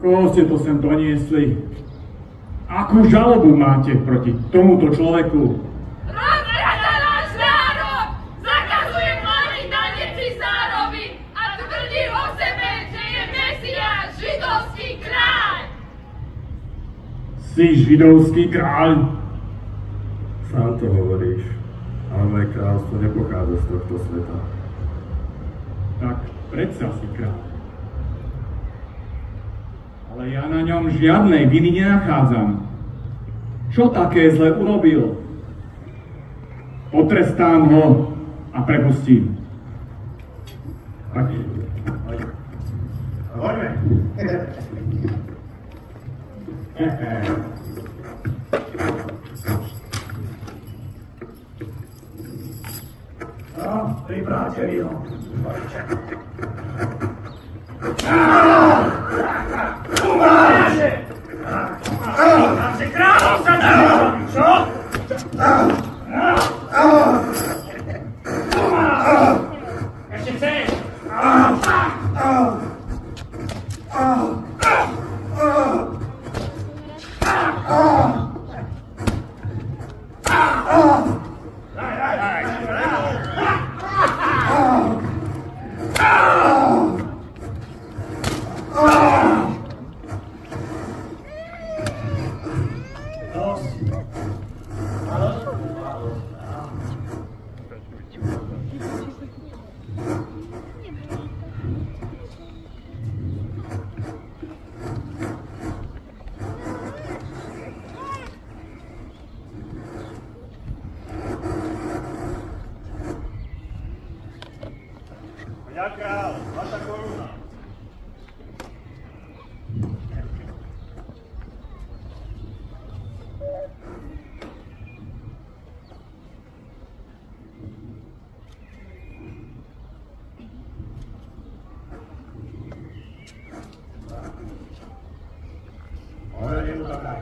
Koho ste to sem doniesli? Akú žalobu máte proti tomuto človeku? Rozvráca náš národ! Zakazuje platiť dane cisárovi a tvrdí o sebe, že je Mesiáš, židovský kráľ! Si židovský kráľ? Sám to hovoríš, ale moje kráľstvo nepochádza z tohto sveta. Tak predsa si kráľ. Ale ja na ňom žiadnej viny nenachádzam. Čo také zle urobil? Potrestám ho a prepustím. Poďme. Pripráte víno. Umáže! Naši kráľov sa nehovorí, čo? Ešte chceš? Ja král, vaša koruna. Ale je mu takaj.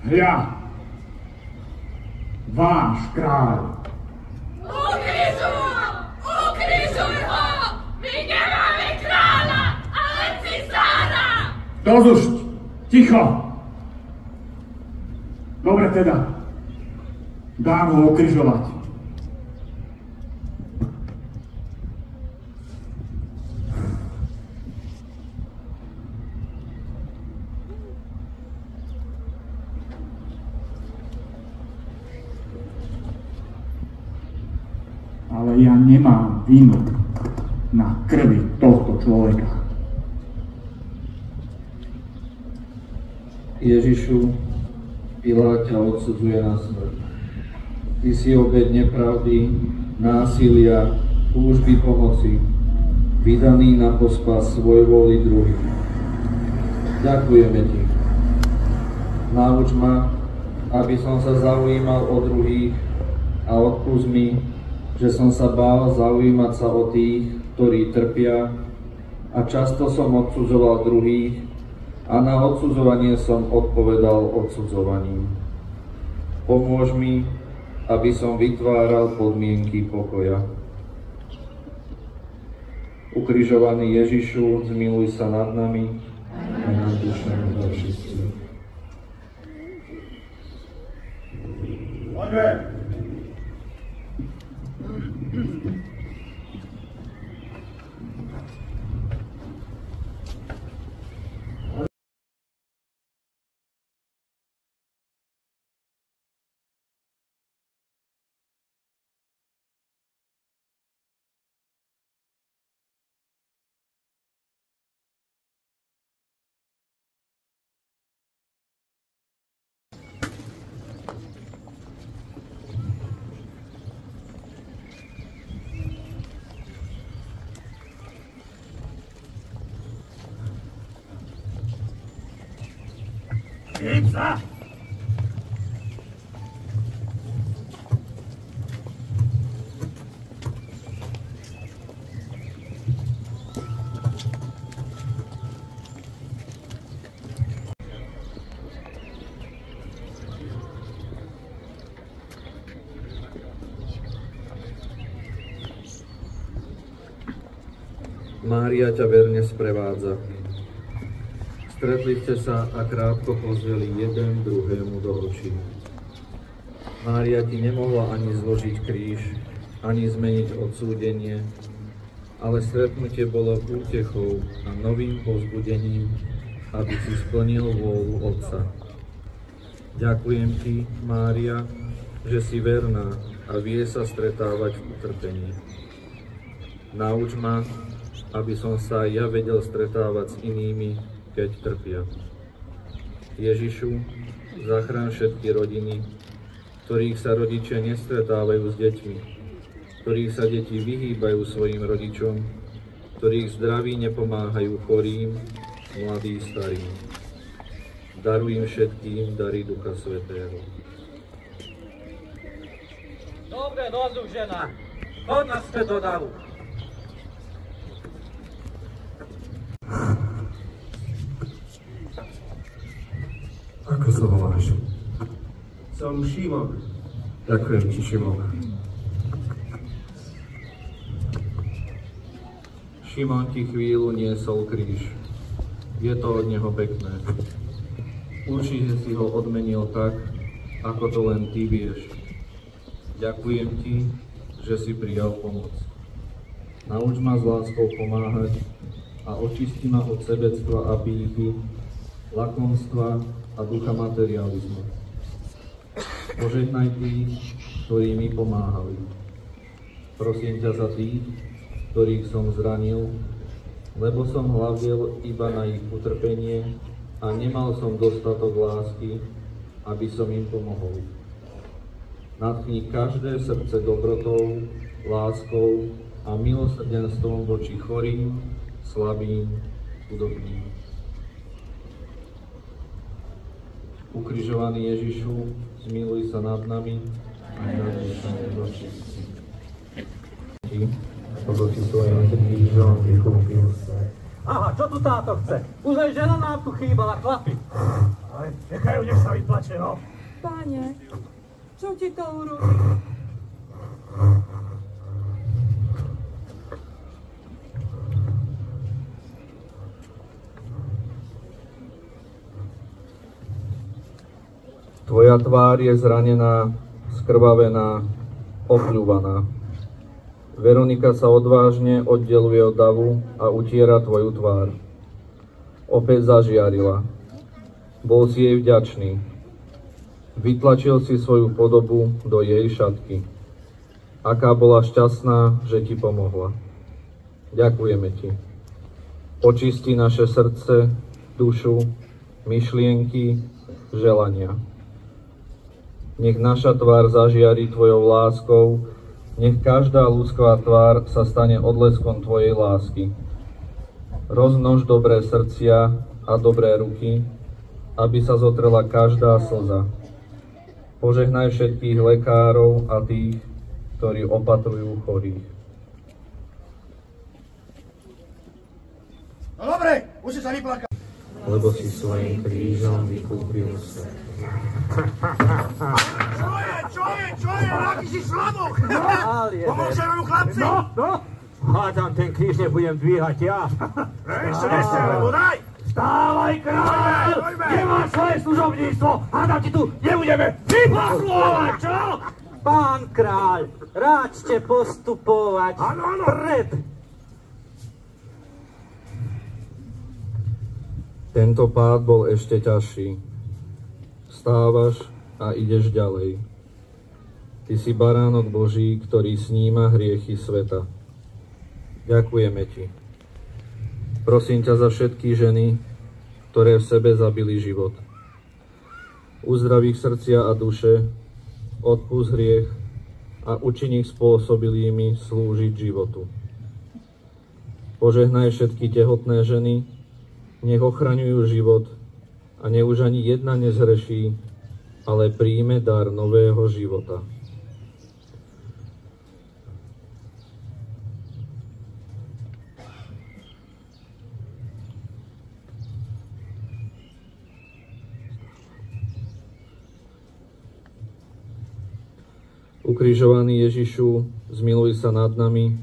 Ja, váš kráľ. Ukrižuj ho! My nemáme kráľa, ale cisára! Dosť, ticho. Dobre teda, dám ho ukrižovať. Ale ja nemám vinu na krvi tohto človeka. Ježišu, Pilát ťa odsudzuje na smrť. Ty si obeť nepravdy, násilia, túžby pomoci, vydaný na pospas svojvôli druhých. Ďakujeme ti. Nauč ma, aby som sa zaujímal o druhých a odpusť mi, že som sa bál zaujímať sa o tých, ktorí trpia a často som odsudzoval druhých a na odsudzovanie som odpovedal odsudzovaním. Pomôž mi, aby som vytváral podmienky pokoja. Ukrižovaný Ježišu, zmiluj sa nad nami a nad dušami všetkých. Poďme. Pizza! Mária ťa verne sprevádza. Stretli ste sa a krátko pozreli jeden druhému do očí. Mária ti nemohla ani zložiť kríž, ani zmeniť odsúdenie, ale stretnutie bolo útechou a novým povzbudením, aby si splnil vôľu Otca. Ďakujem ti, Mária, že si verná a vie sa stretávať v utrpení. Nauč ma, aby som sa aj ja vedel stretávať s inými, keď trpia. Ježišu, zachráň všetky rodiny, ktorých sa rodičia nestretávajú s deťmi, ktorých sa deti vyhýbajú svojim rodičom, ktorých zdraví nepomáhajú chorým, mladým, starým. Daruj im všetkým dary Ducha Svätého. Dobre, rozum, žena. Poď naspäť do davu. Ako sa voláš? Som Šimon. Ďakujem ti, Šimon. Šimon ti chvíľu niesol kríž. Je to od neho pekné. Určite si ho odmenil tak, ako to len ty vieš. Ďakujem ti, že si prijal pomoc. Nauč ma s láskou pomáhať a očisti ma od sebectva a pýchy, lakomstva a ducha materializmu. Požehnaj tých, ktorí mi pomáhali. Prosím ťa za tých, ktorých som zranil, lebo som hľadel iba na ich utrpenie a nemal som dostatok lásky, aby som im pomohol. Natchni každé srdce dobrotou, láskou a milosrdenstvom voči chorým, slabým, chudobným. Ukrižovaný Ježišu, zmiluj sa nad nami a nad našimi hriechmi. Lebo si svojím krížom vykúpil sa. Aha, čo tu táto chce? Už aj žena nám tu chýbala, chlapi. Ale nechajú, nech sa vyplače, no. Pane, čo ti to urobí? Tvoja tvár je zranená, skrvavená, opľúvaná. Veronika sa odvážne oddeluje od davu a utiera tvoju tvár. Opäť zažiarila. Bol si jej vďačný. Vytlačil si svoju podobu do jej šatky. Aká bola šťastná, že ti pomohla. Ďakujeme ti. Očisti naše srdce, dušu, myšlienky, želania. Nech naša tvár zažiari tvojou láskou, nech každá ľudská tvár sa stane odleskom tvojej lásky. Rozmnož dobré srdcia a dobré ruky, aby sa zotrela každá slza. Požehnaj všetkých lekárov a tých, ktorí opatrujú chorých. No dobre, už si sa vyplakal. Lebo si svojím krížom vykúpil svet. Čo je, aký si slaboch? Aliene. Pomôžeme mu, chlapci? No. Hádam, ten kríž nebudem dvíhať ja. Ešte, lebo daj. Stávaj, kráľ! Poďme. Nemáš svoje služobníctvo! Hádam, ti tu nebudeme vyposlovať, čo? Pán kráľ, ráčte postupovať pred. Tento pád bol ešte ťažší. Vstávaš a ideš ďalej. Ty si baránok Boží, ktorý sníma hriechy sveta. Ďakujeme ti. Prosím ťa za všetky ženy, ktoré v sebe zabili život. Uzdrav ich srdcia a duše, odpusť hriech a učin ich spôsobilými slúžiť životu. Požehnaj všetky tehotné ženy, nech ochraňujú život a nech už ani jedna nezhreší, ale príjme dar nového života. Ukrižovaný Ježišu, zmiluj sa nad nami,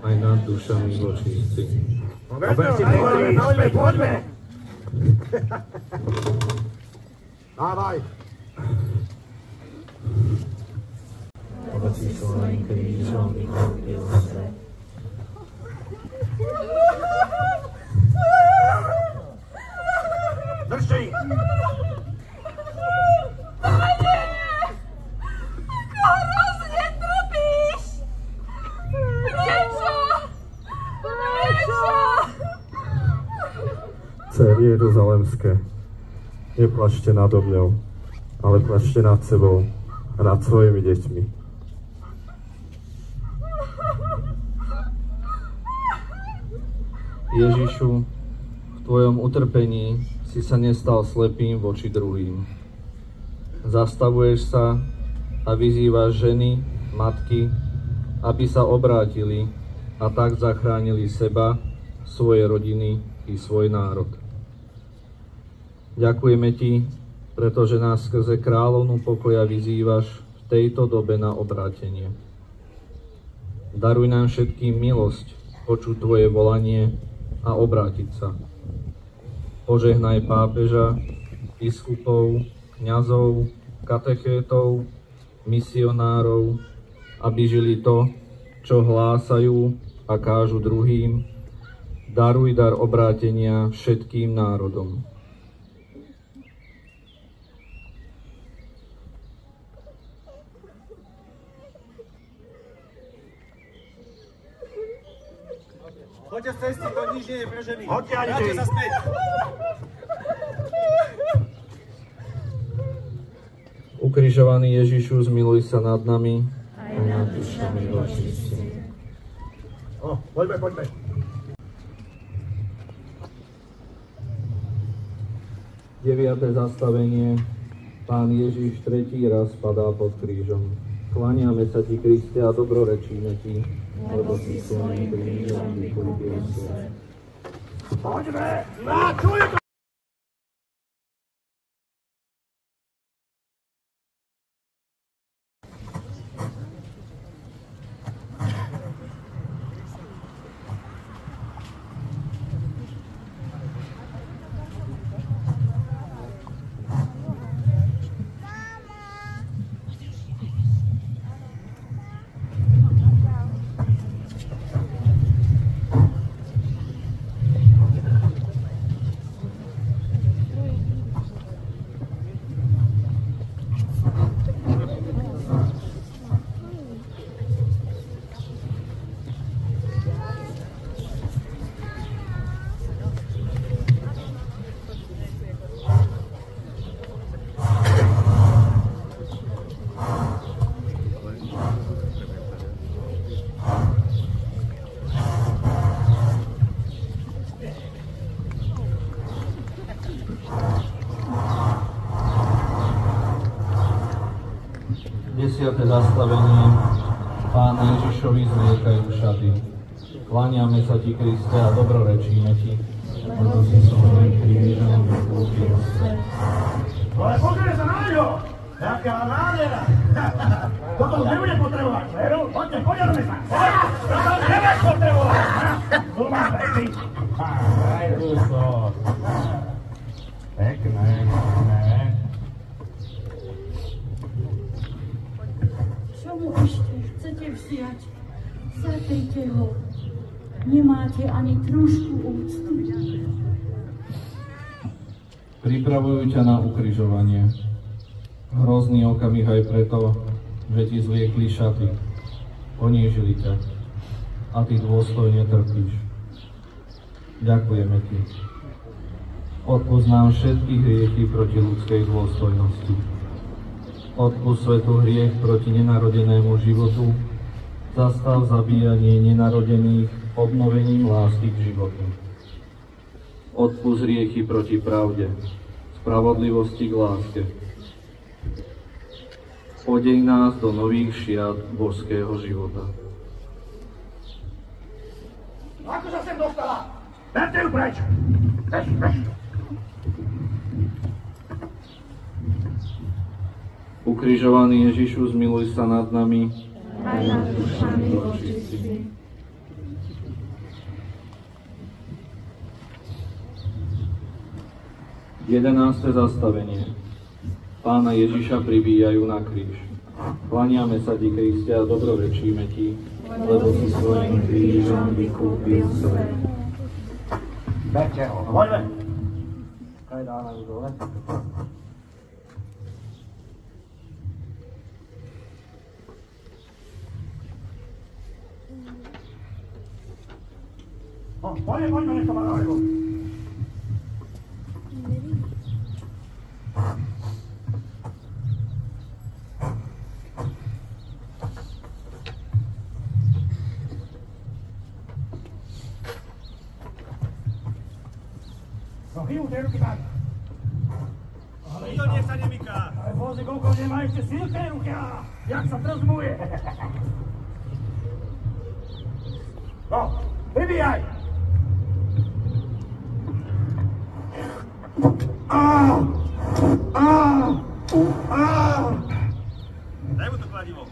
aj nad dušami zločinci. Poďme! Dávaj! Oci svojím krížom vykúpil svet. Držte ich! Céry jeruzalemské, neplačte nado mňou, ale plačte nad sebou a nad svojimi deťmi. Ježišu, v tvojom utrpení si sa nestal slepým voči druhým. Zastavuješ sa a vyzývaš ženy, matky, aby sa obrátili a tak zachránili seba, svoje rodiny i svoj národ. Ďakujeme ti, pretože nás skrze kráľovnú pokoja vyzývaš v tejto dobe na obrátenie. Daruj nám všetkým milosť počuť tvoje volanie a obrátiť sa. Požehnaj pápeža, biskupov, kňazov, katechétov, misionárov, aby žili to, čo hlásajú a kážu druhým. Daruj dar obrátenia všetkým národom. Poďte z cesty, to nič nie je pre ženy. Vráťte sa späť. Ukrižovaný Ježišu, zmiluj sa nad nami aj nad dušami zločinci. Poďme. Deviate zastavenie. Pán Ježiš tretí raz padá pod krížom. Kláňame sa ti, Kriste, a dobrorečíme ti, lebo si svojím krížom vykúpil svet. Poďme! Čuje to! Desiate zastavenie. Pána Ježišovi zliekajú šaty. Kláňame sa ti, Kriste, a dobrorečíme ti, lebo si svojím krížom vykúpil svet. Ale pozrie sa na ňo! Jaká nádhera! Toto už nebude potrebovať, veru? Poďte, poďme sa! Toto už nebudeš potrebovať! Tu máš veci! Aj ruso! Pekné. Čo mu ešte chcete vziať? Zatrite ho. Nemáte ani trošku úctu. Pripravujú ťa na ukrižovanie. Hrozný okamih aj preto, že ti zliekli šaty. Ponížili ťa. A ty dôstojne trpíš. Ďakujeme ti. Odpusť nám všetky hriechy proti ľudskej dôstojnosti. Odpusť svetu hriech proti nenarodenému životu. Zastav zabíjanie nenarodených obnovením lásky k životu. Odpusť hriechy proti pravde. spravodlivosti k láske. Odej nás do nových šiat božského života. Ako sa sem dostala? Berte ju preč! Bež. Ukrižovaný Ježišu, zmiluj sa nad nami. Aj nad dušami očistí. Jedenáste zastavenie. Pána Ježiša pribíjajú na kríž. Klaniame sa ti, Kriste, a dobrorečíme ti, lebo si svojím krížom vykúpil svet. Berte ho, poďme. Kaj dáme ju dole? Poďme, nech to má daleko. No chvíľu tej ruky tak. Nikto nech sa nemyká. Ale Bože, koľko nemá ešte síl tej ruky, a jak sa trzmuje. No, pribíjaj. Daj mu to kladivo.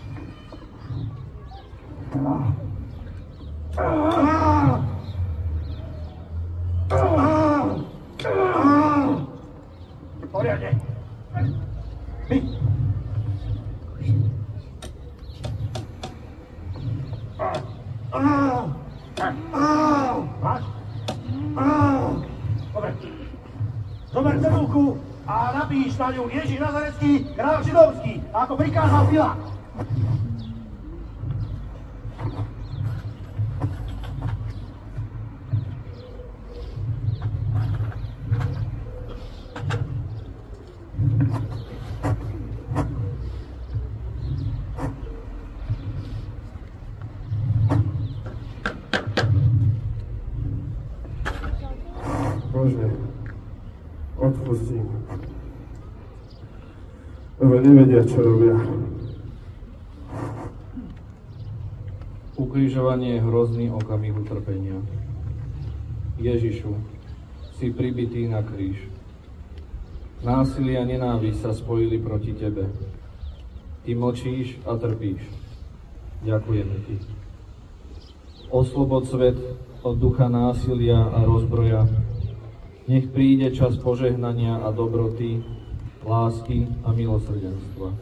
Poriadne. Vy. Máš? Dobre. Zober cedulku a napíš na ňu Ježiš Nazarecký, kráľ židovský, ako prikázal Pilát. Bože, odpustí im, lebo nevedia, čo robia. Ukrižovanie je hrozný okamih utrpenia. Ježišu, si pribitý na kríž. Násilie a nenávisť sa spojili proti tebe. Ty mlčíš a trpíš. Ďakujeme ti. Oslobod svet od ducha násilia a rozbroja. Nech príde čas požehnania a dobroty, lásky a milosrdenstva.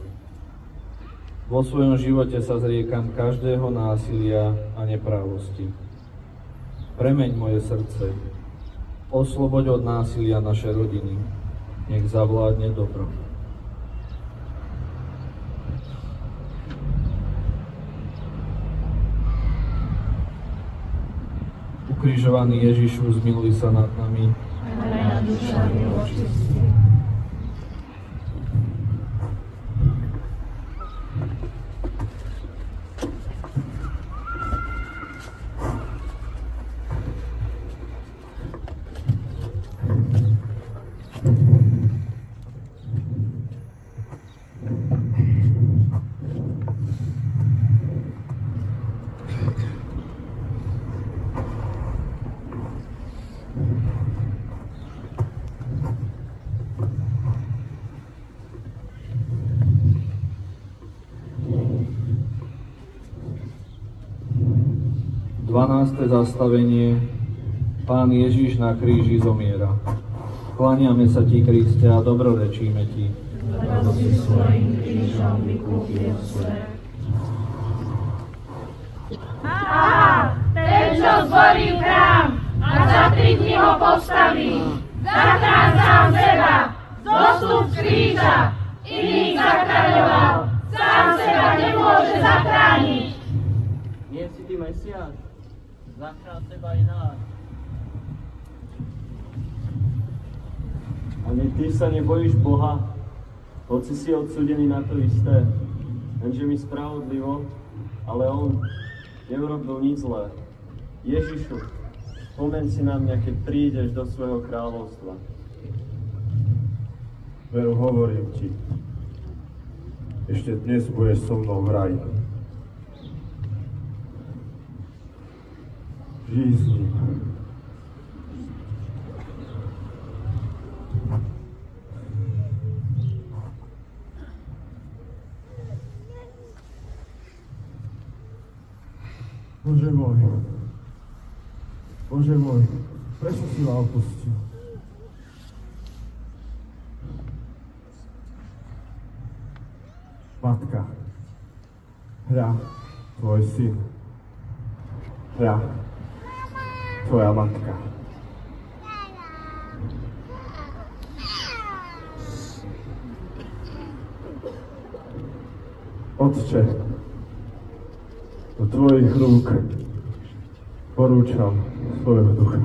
Vo svojom živote sa zriekam každého násilia a neprávosti. Premeň moje srdce. Osloboď od násilia naše rodiny. Nech zavládne dobro. Ukrižovaný Ježišu, zmiluj sa nad nami. Aj nad dušami očistí. Dvanáste zastavenie. Pán Ježiš na kríži zomiera. Klaniame sa ti, Kriste, a dobrorečíme ti. Lebo si svojím krížom vykúpil svet. Ten, čo zborí chrám a za 3 dní ho postaví. Zachrán sám seba, zostup z kríža, iných zachraňoval, sám seba nemôže zachrániť. Nie si ty Mesiáš? Zachrán seba i nás. Ani ty sa nebojíš Boha, hoci si odsúdený na to isté. Lenže mi spravodlivo, ale on neurobil nič zlé. Ježišu, spomeň si na mňa, keď prídeš do svojho kráľovstva. Veru, hovorím ti, ešte dnes budeš so mnou v raji. Žij s ním. Bože môj, prečo si ma opustil? Matka, hľa, tvoj syn, hľa, tvoja matka. Otče, do tvojich rúk porúčam svojho ducha.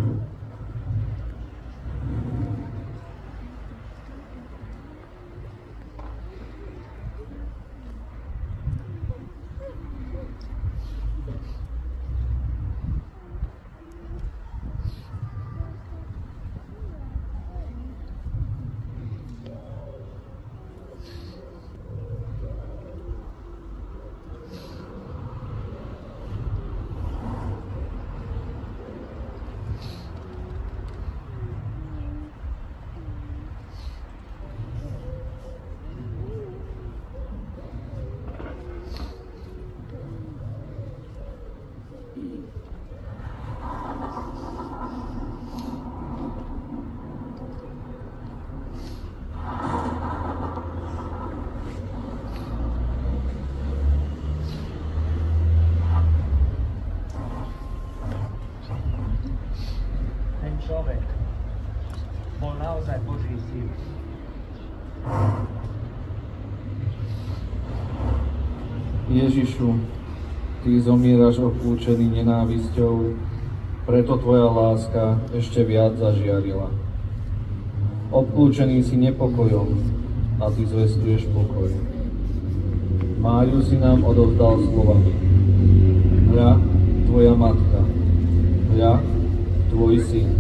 Človek bol naozaj Boží syn. Ježišu, Ty zomieraš obklúčený nenávisťou, preto Tvoja láska ešte viac zažiarila. Obklúčený si nepokojom a Ty zvestuješ pokoj. Máriu si nám odovzdal slovami: hľa, Tvoja matka, hľa, Tvoj syn.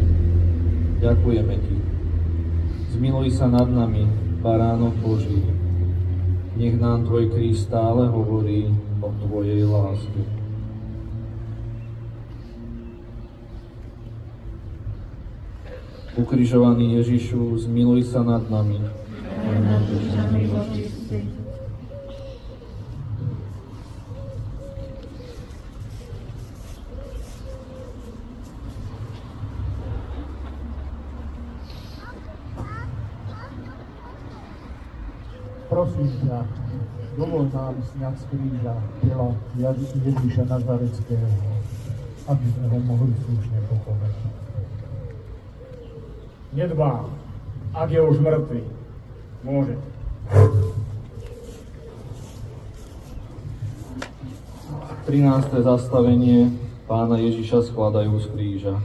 Ďakujeme Ti. Zmiluj sa nad nami, Baránok Boží. Nech nám Tvoj kríž stále hovorí o Tvojej láske. Ukrižovaný Ježišu, zmiluj sa nad nami. Prosím ťa, dovol nám sňať z kríža tela Ježiša Nazareckého, aby sme ho mohli slušne pochovať. Nedbám, ak je už mŕtvy, môže. Trináste zastavenie Pána Ježiša skladajú z kríža.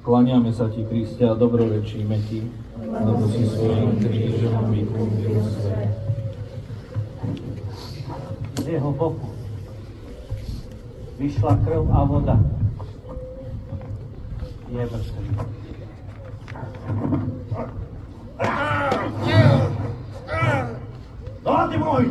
Klaniame sa Ti, Kriste, a dobrorečíme Ti, lebo si svojím krížom vykúpil svet. Z jeho boku vyšla krv a voda. Je mŕtvy. No, ty môj!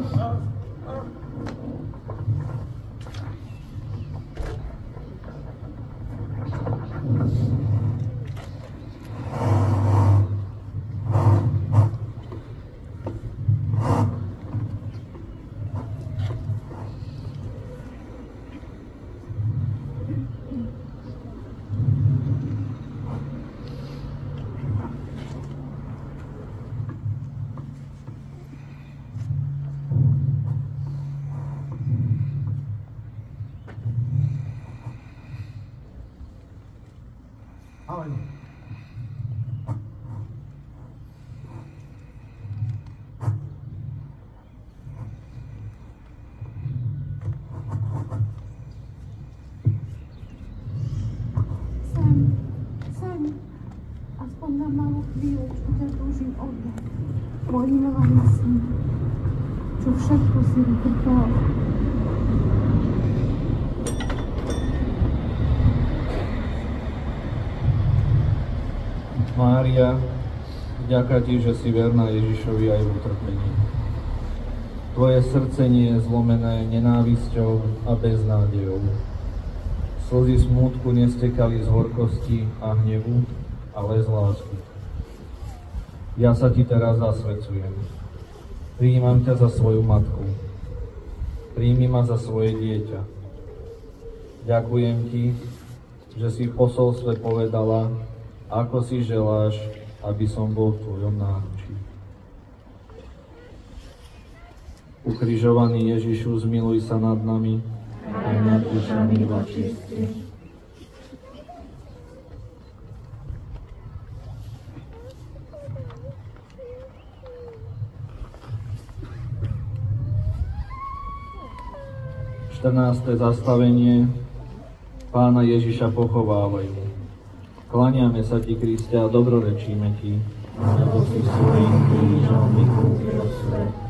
Saň, aspoň na malú chvíľočku ťa túžim oddať. Môj milovaný syn, čo všetko si vytrpel. Mária, Vďaka ti, že si verná Ježišovi aj v utrpení. Tvoje srdce nie je zlomené nenávisťou a beznádejou. Slzy smútku nestekali z horkosti a hnevu, ale z lásky. Ja sa ti teraz zasvedcujem. Prijímam ťa za svoju matku. Príjmi ma za svoje dieťa. Ďakujem ti, že si v posolstve povedala, ako si želáš, aby som bol v tvojom náručí. Ukrižovaný Ježišu, zmiluj sa nad nami, aj nad dušami vočistí. Štrnáste zastavenie. Pána Ježiša pochovávajú. Klaniame sa ti, Kriste, a dobrorečíme ti, lebo si svojím krížom vykúpil svet.